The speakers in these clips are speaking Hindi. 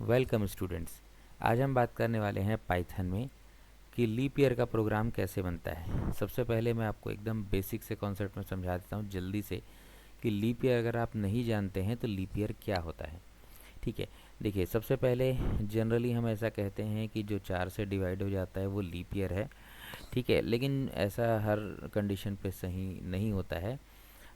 Welcome students. आज हम बात करने वाले हैं पाइथन में कि लीप ईयर का प्रोग्राम कैसे बनता है। सबसे पहले मैं आपको एकदम बेसिक से कॉन्सेप्ट में समझा देता हूँ जल्दी से कि लीप ईयर अगर आप नहीं जानते हैं तो लीप ईयर क्या होता है। ठीक है, देखिए सबसे पहले जनरली हम ऐसा कहते हैं कि जो 4 से डिवाइड हो जाता है वो लीप ईयर है। ठीक है, लेकिन ऐसा हर कंडीशन पे सही नहीं होता है।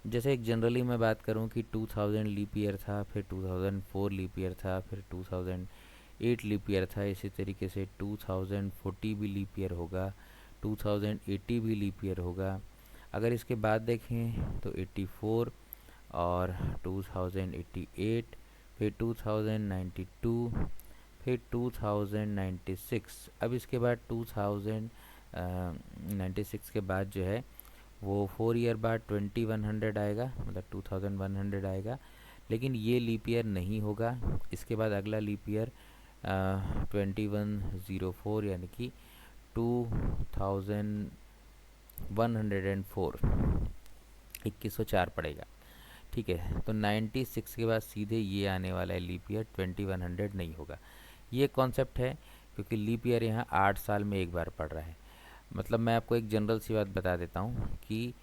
जैसे एक जनरली मैं बात करूं कि 2000 लीप ईयर था, फिर 2004 लीप ईयर था, फिर 2008 लीप ईयर था, इसी तरीके से 2040 भी लीप ईयर होगा, 2080 भी लीप ईयर होगा। अगर इसके बाद देखें तो 84 और 2088, फिर 2092, फिर 2096। अब इसके बाद 2096 के बाद जो है वो 4 ईयर बाद 2100 आएगा, मतलब 2100 आएगा। लेकिन ये लीप ईयर नहीं होगा। इसके बाद अगला लीप ईयर 2104 यानी कि 2104 2104 पड़ेगा। ठीक है, तो 96 के बाद सीधे ये आने वाला है लीप ईयर, 2100 नहीं होगा। ये कॉन्सेप्ट है क्योंकि लीप ईयर यहाँ 8 साल में एक बार पड़ रहा है। मतलब मैं आपको एक जनरल सी बात बता देता हूँ कि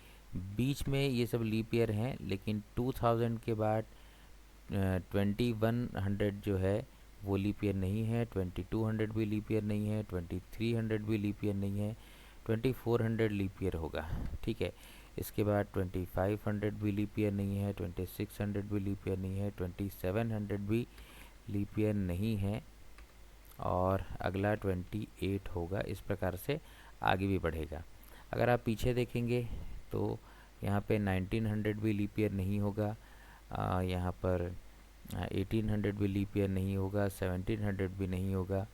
बीच में ये सब लीप ईयर हैं, लेकिन 2000 के बाद 2100 जो है वो लीप ईयर नहीं है, 2200 भी लीप ईयर नहीं है, 2300 भी लीप ईयर नहीं है, 2400 लीप ईयर होगा। ठीक है, इसके बाद 2500 भी लीप ईयर नहीं है, 2600 भी लीप ईयर नहीं है, 2700 भी लीप ईयर नहीं है, और अगला 28 होगा। इस प्रकार से आगे भी बढ़ेगा। अगर आप पीछे देखेंगे तो यहाँ पे 1900 भी लीप ईयर नहीं होगा, यहाँ पर 1800 भी लीप ईयर नहीं होगा, 1700 भी नहीं होगा,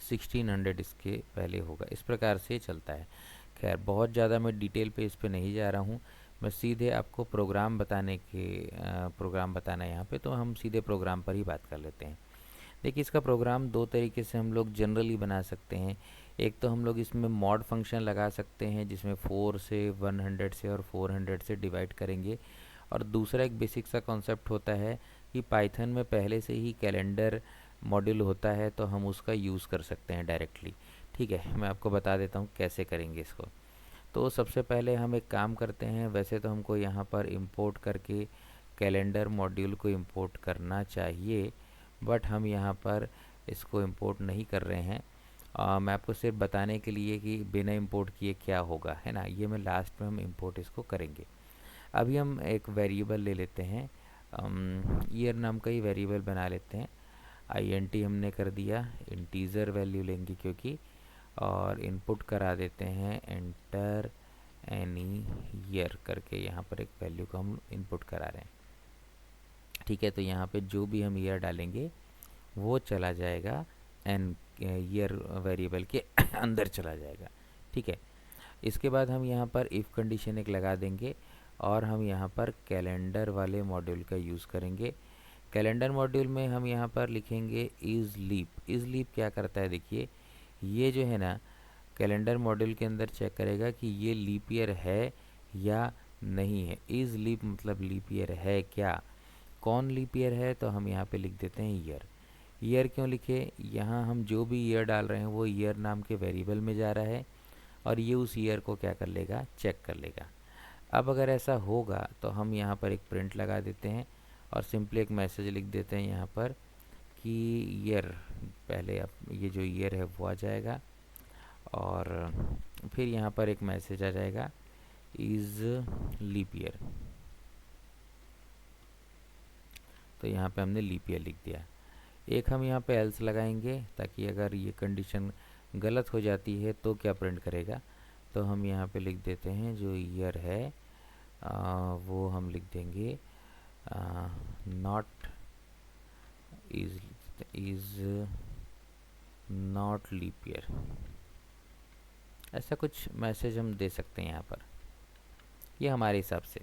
1600 इसके पहले होगा। इस प्रकार से चलता है। खैर, बहुत ज़्यादा मैं डिटेल पे इस पे नहीं जा रहा हूँ। मैं सीधे आपको प्रोग्राम बताना है यहाँ पे, तो हम सीधे प्रोग्राम पर ही बात कर लेते हैं। देखिए, इसका प्रोग्राम दो तरीके से हम लोग जनरली बना सकते हैं। एक तो हम लोग इसमें मॉड फंक्शन लगा सकते हैं जिसमें 4 से 100 से और 400 से डिवाइड करेंगे। और दूसरा एक बेसिक सा कॉन्सेप्ट होता है कि पाइथन में पहले से ही कैलेंडर मॉड्यूल होता है, तो हम उसका यूज़ कर सकते हैं डायरेक्टली। ठीक है, मैं आपको बता देता हूँ कैसे करेंगे इसको। तो सबसे पहले हम एक काम करते हैं। वैसे तो हमको यहाँ पर इंपोर्ट करके कैलेंडर मॉड्यूल को इंपोर्ट करना चाहिए, बट हम यहाँ पर इसको इंपोर्ट नहीं कर रहे हैं। मैं आपको सिर्फ बताने के लिए कि बिना इंपोर्ट किए क्या होगा, है ना, ये मैं लास्ट में हम इंपोर्ट इसको करेंगे। अभी हम एक वेरिएबल ले लेते हैं, ईयर नाम का ही वेरिएबल बना लेते हैं। int हमने कर दिया, इंटीजर वैल्यू लेंगे क्योंकि, और इनपुट करा देते हैं एंटर एनी ईयर करके। यहाँ पर एक वैल्यू को हम इनपुट करा रहे हैं। ठीक है, तो यहाँ पे जो भी हम ईयर डालेंगे वो चला जाएगा एन ईयर वेरिएबल के अंदर चला जाएगा। ठीक है, इसके बाद हम यहाँ पर इफ़ कंडीशन एक लगा देंगे और हम यहाँ पर कैलेंडर वाले मॉड्यूल का यूज़ करेंगे। कैलेंडर मॉड्यूल में हम यहाँ पर लिखेंगे इज़ लीप। इज़ लीप क्या करता है, देखिए ये जो है ना, कैलेंडर मॉड्यूल के अंदर चेक करेगा कि ये लीप ईयर है या नहीं है। इज़ लीप मतलब लीप ईयर है क्या, कौन लीप ईयर है, तो हम यहाँ पे लिख देते हैं ईयर। ईयर क्यों लिखे, यहाँ हम जो भी ईयर डाल रहे हैं वो ईयर नाम के वेरिएबल में जा रहा है और ये उस ईयर को क्या कर लेगा, चेक कर लेगा। अब अगर ऐसा होगा तो हम यहाँ पर एक प्रिंट लगा देते हैं और सिंपली एक मैसेज लिख देते हैं यहाँ पर कि ईयर, पहले अब ये जो ईयर है वो आ जाएगा और फिर यहाँ पर एक मैसेज आ जाएगा इज़ लीप ईयर। तो यहाँ पे हमने लीप ईयर लिख दिया। एक हम यहाँ पे एल्स लगाएंगे ताकि अगर ये कंडीशन गलत हो जाती है तो क्या प्रिंट करेगा। तो हम यहाँ पे लिख देते हैं जो ईयर है वो हम लिख देंगे not is not leap year. ऐसा कुछ मैसेज हम दे सकते हैं यहाँ पर, ये हमारे हिसाब से।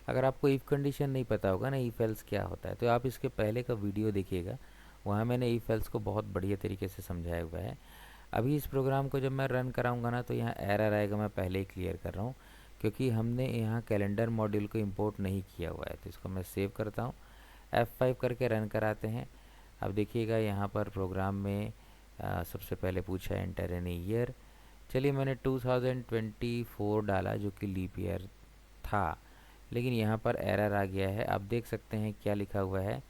अगर आपको इफ़ कंडीशन नहीं पता होगा ना, इफ़ एल्स क्या होता है, तो आप इसके पहले का वीडियो देखिएगा, वहाँ मैंने इफ़ एल्स को बहुत बढ़िया तरीके से समझाया हुआ है। अभी इस प्रोग्राम को जब मैं रन कराऊंगा ना तो यहाँ एरर आएगा, मैं पहले ही क्लियर कर रहा हूँ क्योंकि हमने यहाँ कैलेंडर मॉड्यूल को इंपोर्ट नहीं किया हुआ है। तो इसको मैं सेव करता हूँ, F5 करके रन कराते हैं। अब देखिएगा यहाँ पर प्रोग्राम में सबसे पहले पूछा है एंटर एन ईयर। चलिए मैंने 2024 डाला जो कि लीप ईयर था, लेकिन यहाँ पर एरर आ गया है। आप देख सकते हैं क्या लिखा हुआ है,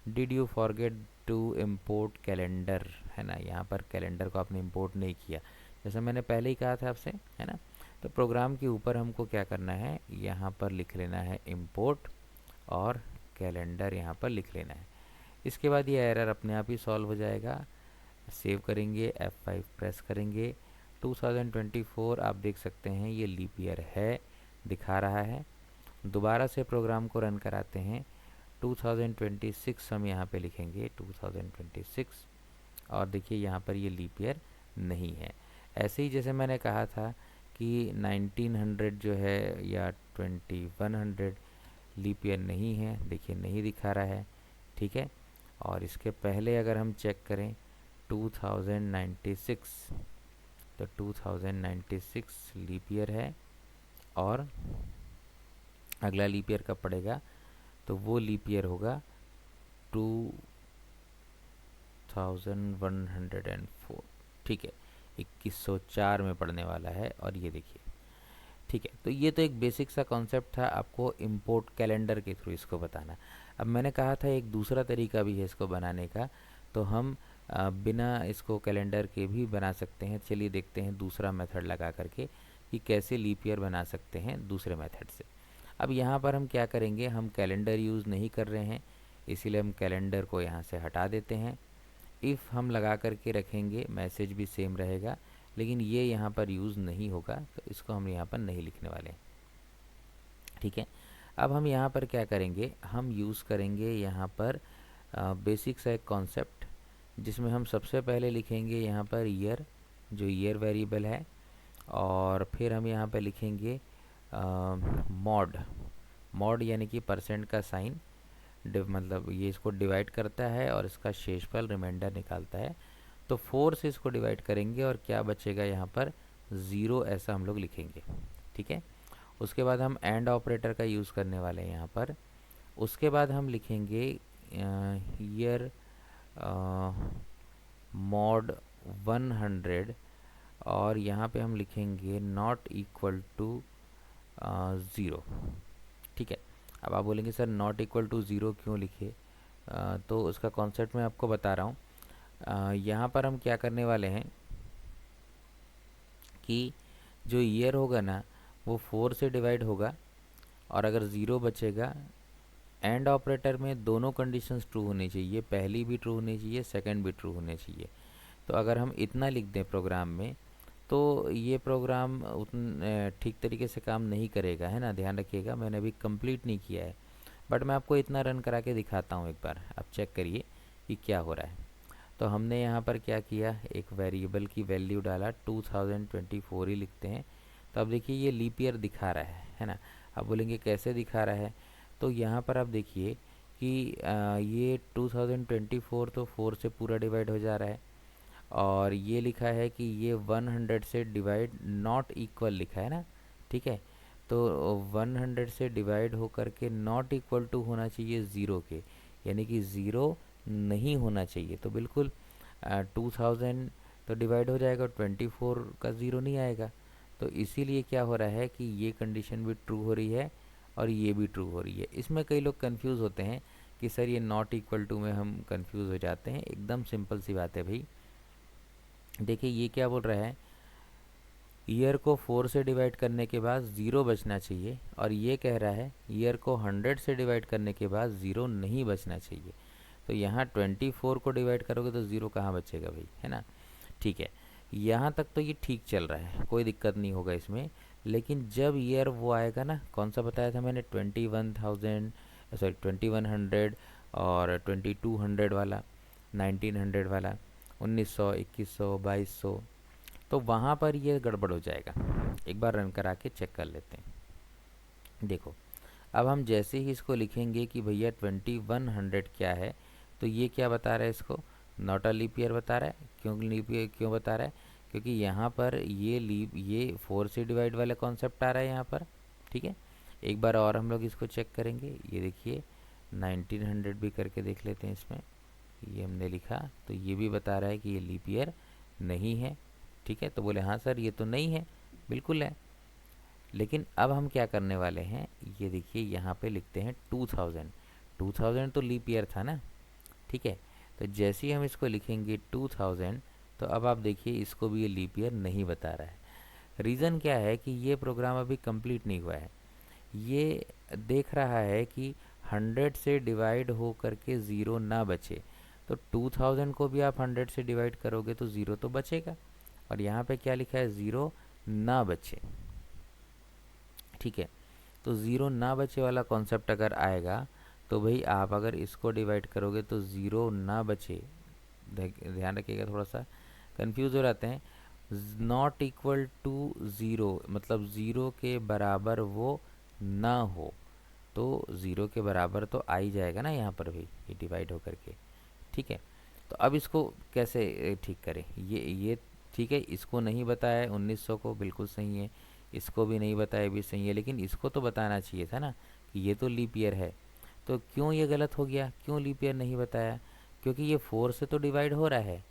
did you forget to import calendar, है ना। यहाँ पर कैलेंडर को आपने इम्पोर्ट नहीं किया, जैसा मैंने पहले ही कहा था आपसे, है ना। तो प्रोग्राम के ऊपर हमको क्या करना है, यहाँ पर लिख लेना है इम्पोर्ट और कैलेंडर यहाँ पर लिख लेना है। इसके बाद ये एरर अपने आप ही सॉल्व हो जाएगा। सेव करेंगे, F5 प्रेस करेंगे। 2024 आप देख सकते हैं ये लीप ईयर है, दिखा रहा है। दोबारा से प्रोग्राम को रन कराते हैं। 2026 हम यहाँ पे लिखेंगे 2026, और देखिए यहाँ पर ये लीप ईयर नहीं है। ऐसे ही जैसे मैंने कहा था कि 1900 जो है या 2100 लीप ईयर नहीं है, देखिए नहीं दिखा रहा है, ठीक है। और इसके पहले अगर हम चेक करें 2096, तो 2096 लीप ईयर है, और अगला लीप ईयर कब पड़ेगा, तो वो लीप ईयर होगा 2104, ठीक है, 2104 में पड़ने वाला है। और ये देखिए, ठीक है। तो ये तो एक बेसिक सा कॉन्सेप्ट था, आपको इंपोर्ट कैलेंडर के थ्रू इसको बताना। अब मैंने कहा था एक दूसरा तरीका भी है इसको बनाने का, तो हम बिना इसको कैलेंडर के भी बना सकते हैं। चलिए देखते हैं दूसरा मेथड लगा करके कि कैसे लीप ईयर बना सकते हैं दूसरे मेथड से। अब यहाँ पर हम क्या करेंगे, हम कैलेंडर यूज़ नहीं कर रहे हैं, इसीलिए हम कैलेंडर को यहाँ से हटा देते हैं। इफ़ हम लगा करके रखेंगे, मैसेज भी सेम रहेगा, लेकिन ये यहाँ पर यूज़ नहीं होगा, तो इसको हम यहाँ पर नहीं लिखने वाले, ठीक है। अब हम यहाँ पर क्या करेंगे, हम यूज़ करेंगे यहाँ पर बेसिक सा एक कॉन्सेप्ट, जिसमें हम सबसे पहले लिखेंगे यहाँ पर ईयर, जो ईयर वेरिएबल है, और फिर हम यहाँ पर लिखेंगे मॉड। मॉड यानी कि परसेंट का साइन, मतलब ये इसको डिवाइड करता है और इसका शेषफल रिमाइंडर निकालता है। तो 4 से इसको डिवाइड करेंगे और क्या बचेगा यहाँ पर 0, ऐसा हम लोग लिखेंगे, ठीक है। उसके बाद हम एंड ऑपरेटर का यूज़ करने वाले हैं यहाँ पर। उसके बाद हम लिखेंगे ईयर मॉड 100, और यहाँ पे हम लिखेंगे नॉट इक्वल टू 0, ठीक है। अब आप बोलेंगे सर नॉट इक्वल टू 0 क्यों लिखे, तो उसका कॉन्सेप्ट मैं आपको बता रहा हूँ। यहाँ पर हम क्या करने वाले हैं कि जो ईयर होगा ना वो 4 से डिवाइड होगा, और अगर 0 बचेगा, एंड ऑपरेटर में दोनों कंडीशंस ट्रू होनी चाहिए, पहली भी ट्रू होनी चाहिए, सेकंड भी ट्रू होनी चाहिए। तो अगर हम इतना लिख दें प्रोग्राम में, तो ये प्रोग्राम ठीक तरीके से काम नहीं करेगा, है ना। ध्यान रखिएगा, मैंने अभी कंप्लीट नहीं किया है, बट मैं आपको इतना रन करा के दिखाता हूँ एक बार, आप चेक करिए कि क्या हो रहा है। तो हमने यहाँ पर क्या किया, एक वेरिएबल की वैल्यू डाला, 2024 ही लिखते हैं। तो अब देखिए ये लीप ईयर दिखा रहा है ना। अब बोलेंगे कैसे दिखा रहा है, तो यहाँ पर आप देखिए कि ये 2024 तो 4 से पूरा डिवाइड हो जा रहा है, और ये लिखा है कि ये 100 से डिवाइड नॉट इक्वल लिखा है ना, ठीक है। तो 100 से डिवाइड होकर के नॉट इक्वल टू होना चाहिए 0 के, यानी कि 0 नहीं होना चाहिए। तो बिल्कुल 2000 तो डिवाइड हो जाएगा, 24 का 0 नहीं आएगा। तो इसीलिए क्या हो रहा है कि ये कंडीशन भी ट्रू हो रही है और ये भी ट्रू हो रही है। इसमें कई लोग कंफ्यूज होते हैं कि सर ये नॉट इक्वल टू में हम कंफ्यूज हो जाते हैं। एकदम सिंपल सी बात है भाई। देखिए ये क्या बोल रहा है, ईयर को 4 से डिवाइड करने के बाद 0 बचना चाहिए, और ये कह रहा है ईयर को 100 से डिवाइड करने के बाद 0 नहीं बचना चाहिए। तो यहाँ 24 को डिवाइड करोगे तो 0 कहाँ बचेगा भाई, है ना। ठीक है, यहाँ तक तो ये ठीक चल रहा है, कोई दिक्कत नहीं होगा इसमें। लेकिन जब ईयर वो आएगा ना, कौन सा बताया था मैंने, 2100 और 2200 वाला, 1900 वाला, 1900, 2100, 2200, तो वहाँ पर ये गड़बड़ हो जाएगा। एक बार रन करा के चेक कर लेते हैं। देखो अब हम जैसे ही इसको लिखेंगे कि भैया 2100 क्या है, तो ये क्या बता रहा है, इसको नॉट अ लीप ईयर बता रहा है। क्यों लीप ईयर क्यों बता रहा है, क्योंकि यहाँ पर ये 4 से डिवाइड वाला कॉन्सेप्ट आ रहा है यहाँ पर, ठीक है। एक बार और हम लोग इसको चेक करेंगे, ये देखिए 1900 भी करके देख लेते हैं इसमें। ये हमने लिखा तो ये भी बता रहा है कि ये लीप ईयर नहीं है। ठीक है, तो बोले हाँ सर ये तो नहीं है, बिल्कुल है। लेकिन अब हम क्या करने वाले हैं, ये देखिए यहाँ पे लिखते हैं 2000। 2000 तो लीप ईयर था ना। ठीक है, तो जैसे ही हम इसको लिखेंगे 2000, तो अब आप देखिए इसको भी ये लीप ईयर नहीं बता रहा है। रीज़न क्या है कि ये प्रोग्राम अभी कंप्लीट नहीं हुआ है। ये देख रहा है कि 100 से डिवाइड हो करके ज़ीरो ना बचे। तो 2000 को भी आप 100 से डिवाइड करोगे तो ज़ीरो तो बचेगा, और यहाँ पे क्या लिखा है, ज़ीरो ना बचे। ठीक है, तो ज़ीरो ना बचे वाला कॉन्सेप्ट अगर आएगा तो भाई आप अगर इसको डिवाइड करोगे तो ज़ीरो ना बचे, ध्यान रखिएगा, थोड़ा सा कंफ्यूज हो जाते हैं। नॉट इक्वल टू ज़ीरो मतलब ज़ीरो के बराबर वो ना हो, तो ज़ीरो के बराबर तो आ ही जाएगा ना यहाँ पर भी, ये डिवाइड होकर के। ठीक है, तो अब इसको कैसे ठीक करें, ये ठीक है, इसको नहीं बताया 1900 को, बिल्कुल सही है। इसको भी नहीं बताया, भी सही है, लेकिन इसको तो बताना चाहिए था ना कि ये तो लीप ईयर है। तो क्यों ये गलत हो गया, क्यों लीप ईयर नहीं बताया? क्योंकि ये 4 से तो डिवाइड हो रहा है,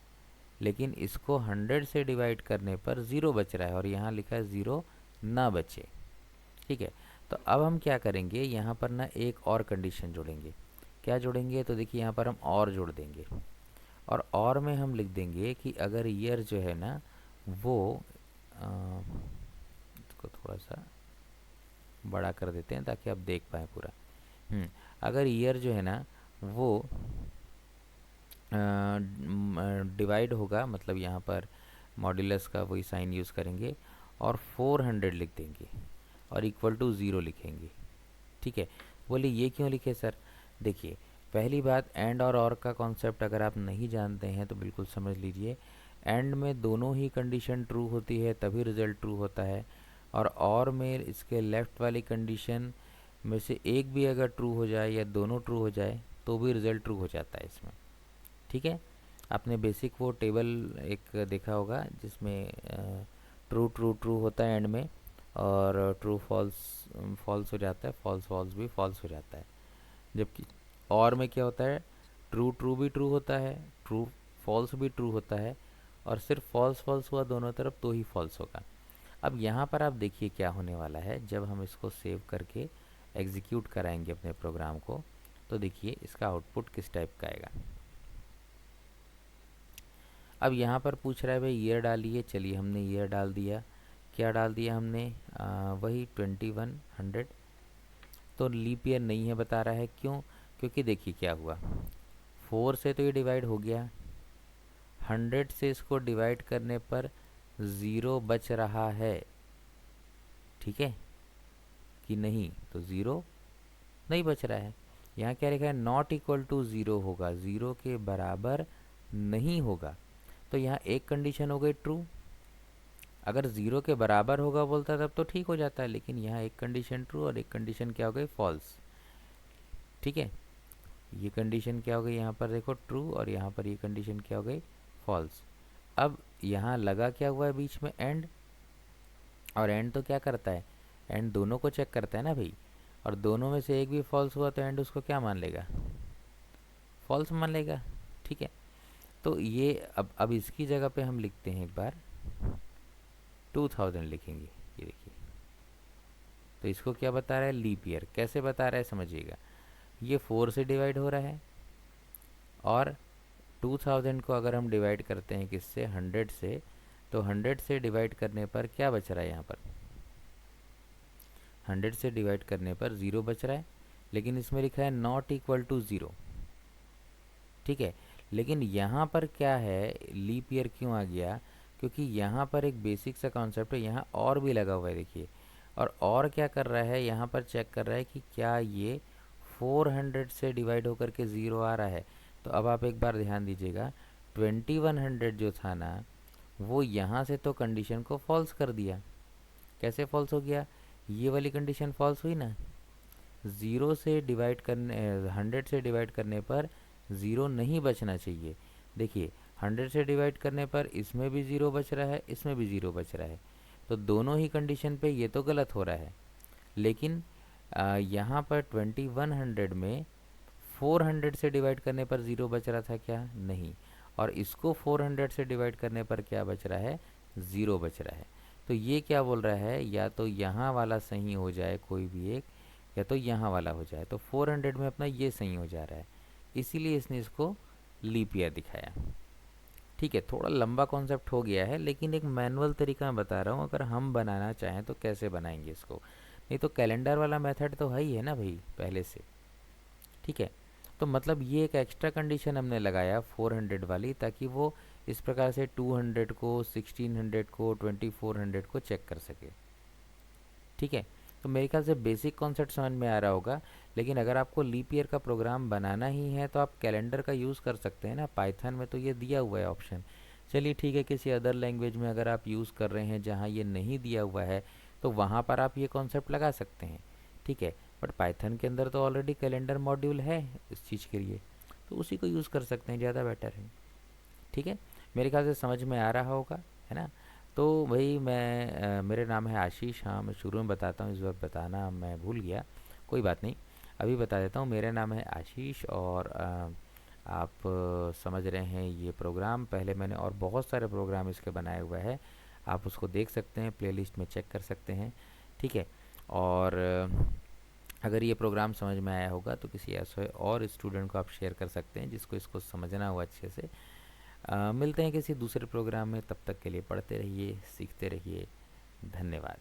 लेकिन इसको 100 से डिवाइड करने पर ज़ीरो बच रहा है, और यहाँ लिखा है ज़ीरो ना बचे। ठीक है, तो अब हम क्या करेंगे, यहाँ पर ना एक और कंडीशन जोड़ेंगे। क्या जोड़ेंगे, तो देखिए यहाँ पर हम और जोड़ देंगे, और में हम लिख देंगे कि अगर ईयर जो है ना वो इसको थोड़ा सा बड़ा कर देते हैं ताकि आप देख पाएँ पूरा। अगर ईयर जो है ना वो डिवाइड होगा, मतलब यहाँ पर मॉड्यूलस का वही साइन यूज़ करेंगे और 400 लिख देंगे और इक्वल टू ज़ीरो लिखेंगे। ठीक है, बोले ये क्यों लिखे सर? देखिए, पहली बात, एंड और का कॉन्सेप्ट अगर आप नहीं जानते हैं तो बिल्कुल समझ लीजिए। एंड में दोनों ही कंडीशन ट्रू होती है तभी रिज़ल्ट ट्रू होता है, और में इसके लेफ़्ट वाली कंडीशन में से एक भी अगर ट्रू हो जाए या दोनों ट्रू हो जाए तो भी रिज़ल्ट ट्रू हो जाता है इसमें। ठीक है, आपने बेसिक वो टेबल एक देखा होगा जिसमें ट्रू ट्रू ट्रू होता है एंड में, और ट्रू फॉल्स फॉल्स हो जाता है, फॉल्स फॉल्स भी फॉल्स हो जाता है। जबकि और में क्या होता है, ट्रू ट्रू भी ट्रू होता है, ट्रू फॉल्स भी ट्रू होता है, और सिर्फ फॉल्स फॉल्स हुआ दोनों तरफ तो ही फॉल्स होगा। अब यहाँ पर आप देखिए क्या होने वाला है, जब हम इसको सेव करके एग्जीक्यूट कराएंगे अपने प्रोग्राम को, तो देखिए इसका आउटपुट किस टाइप का आएगा। अब यहाँ पर पूछ रहा है भाई ईयर डालिए, चलिए हमने ईयर डाल दिया। क्या डाल दिया हमने, वही 2100। तो लीप ईयर नहीं है बता रहा है, क्यों? क्योंकि देखिए क्या हुआ, 4 से तो ये डिवाइड हो गया, 100 से इसको डिवाइड करने पर ज़ीरो बच रहा है। ठीक है कि नहीं, तो ज़ीरो नहीं बच रहा है। यहाँ क्या लिखा है, नॉट इक्वल टू ज़ीरो होगा, ज़ीरो के बराबर नहीं होगा। तो यहाँ एक कंडीशन हो गई ट्रू, अगर ज़ीरो के बराबर होगा बोलता तब तो ठीक हो जाता है, लेकिन यहाँ एक कंडीशन ट्रू और एक कंडीशन क्या हो गई, फॉल्स। ठीक है, ये कंडीशन क्या हो गई यहाँ पर देखो ट्रू, और यहाँ पर ये कंडीशन क्या हो गई, फॉल्स। अब यहाँ लगा क्या हुआ है बीच में, एंड, और एंड तो क्या करता है, एंड दोनों को चेक करता है ना भाई, और दोनों में से एक भी फॉल्स हुआ तो एंड उसको क्या मान लेगा, फॉल्स मान लेगा। ठीक है, तो ये अब इसकी जगह पे हम लिखते हैं एक बार 2000 लिखेंगे। ये देखिए, तो इसको क्या बता रहा है, लीप ईयर। कैसे बता रहा है समझिएगा, ये 4 से डिवाइड हो रहा है, और 2000 को अगर हम डिवाइड करते हैं किससे, 100 से, तो 100 से डिवाइड करने पर क्या बच रहा है, यहाँ पर 100 से डिवाइड करने पर ज़ीरो बच रहा है, लेकिन इसमें लिखा है नॉट इक्वल टू ज़ीरो। ठीक है, लेकिन यहाँ पर क्या है, लीप ईयर क्यों आ गया, क्योंकि यहाँ पर एक बेसिक सा कॉन्सेप्ट है, यहाँ और भी लगा हुआ है देखिए, और क्या कर रहा है, यहाँ पर चेक कर रहा है कि क्या ये 400 से डिवाइड होकर के ज़ीरो आ रहा है। तो अब आप एक बार ध्यान दीजिएगा, 2100 जो था ना, वो यहाँ से तो कंडीशन को फॉल्स कर दिया। कैसे फॉल्स हो गया, ये वाली कंडीशन फॉल्स हुई ना, ज़ीरो से डिवाइड करने 100 से डिवाइड करने पर ज़ीरो नहीं बचना चाहिए। देखिए 100 से डिवाइड करने पर इसमें भी ज़ीरो बच रहा है, इसमें भी ज़ीरो बच रहा है, तो दोनों ही कंडीशन पे ये तो गलत हो रहा है। लेकिन यहाँ पर 2100 में 400 से डिवाइड करने पर 0 बच रहा था क्या? नहीं। और इसको 400 से डिवाइड करने पर क्या बच रहा है? 0 बच रहा है। तो ये क्या बोल रहा है, या तो यहाँ वाला सही हो जाए कोई भी एक, या तो यहाँ वाला हो जाए। तो 400 में अपना ये सही हो जा रहा है, इसीलिए इसने इसको लीप ईयर दिखाया। ठीक है, थोड़ा लंबा कॉन्सेप्ट हो गया है, लेकिन एक मैनुअल तरीका मैं बता रहा हूँ। अगर हम बनाना चाहें तो कैसे बनाएंगे इसको, नहीं तो कैलेंडर वाला मेथड तो है ही है ना भाई पहले से। ठीक है, तो मतलब ये एक एक्स्ट्रा कंडीशन हमने लगाया 400 वाली, ताकि वो इस प्रकार से 200 को, 1600 को, 2400 को चेक कर सके। ठीक है, तो मेरे ख्याल से बेसिक कॉन्सेप्ट समझ में आ रहा होगा। लेकिन अगर आपको लीप ईयर का प्रोग्राम बनाना ही है तो आप कैलेंडर का यूज़ कर सकते हैं ना, पाइथन में तो ये दिया हुआ है ऑप्शन। चलिए ठीक है, किसी अदर लैंग्वेज में अगर आप यूज़ कर रहे हैं जहाँ ये नहीं दिया हुआ है, तो वहाँ पर आप ये कॉन्सेप्ट लगा सकते हैं। ठीक है, बट पाइथन के अंदर तो ऑलरेडी कैलेंडर मॉड्यूल है इस चीज़ के लिए, तो उसी को यूज़ कर सकते हैं, ज़्यादा बेटर है। ठीक है, मेरे ख्याल से समझ में आ रहा होगा, है ना। तो भाई मेरे नाम है आशीष। हाँ, मैं शुरू में बताता हूँ, इस बार बताना मैं भूल गया, कोई बात नहीं, अभी बता देता हूँ। मेरा नाम है आशीष, और आप समझ रहे हैं ये प्रोग्राम, पहले मैंने और बहुत सारे प्रोग्राम इसके बनाए हुए हैं, आप उसको देख सकते हैं, प्लेलिस्ट में चेक कर सकते हैं। ठीक है, और अगर ये प्रोग्राम समझ में आया होगा तो किसी ऐसे और स्टूडेंट को आप शेयर कर सकते हैं जिसको इसको समझना हो अच्छे से। मिलते हैं किसी दूसरे प्रोग्राम में, तब तक के लिए पढ़ते रहिए, सीखते रहिए। धन्यवाद।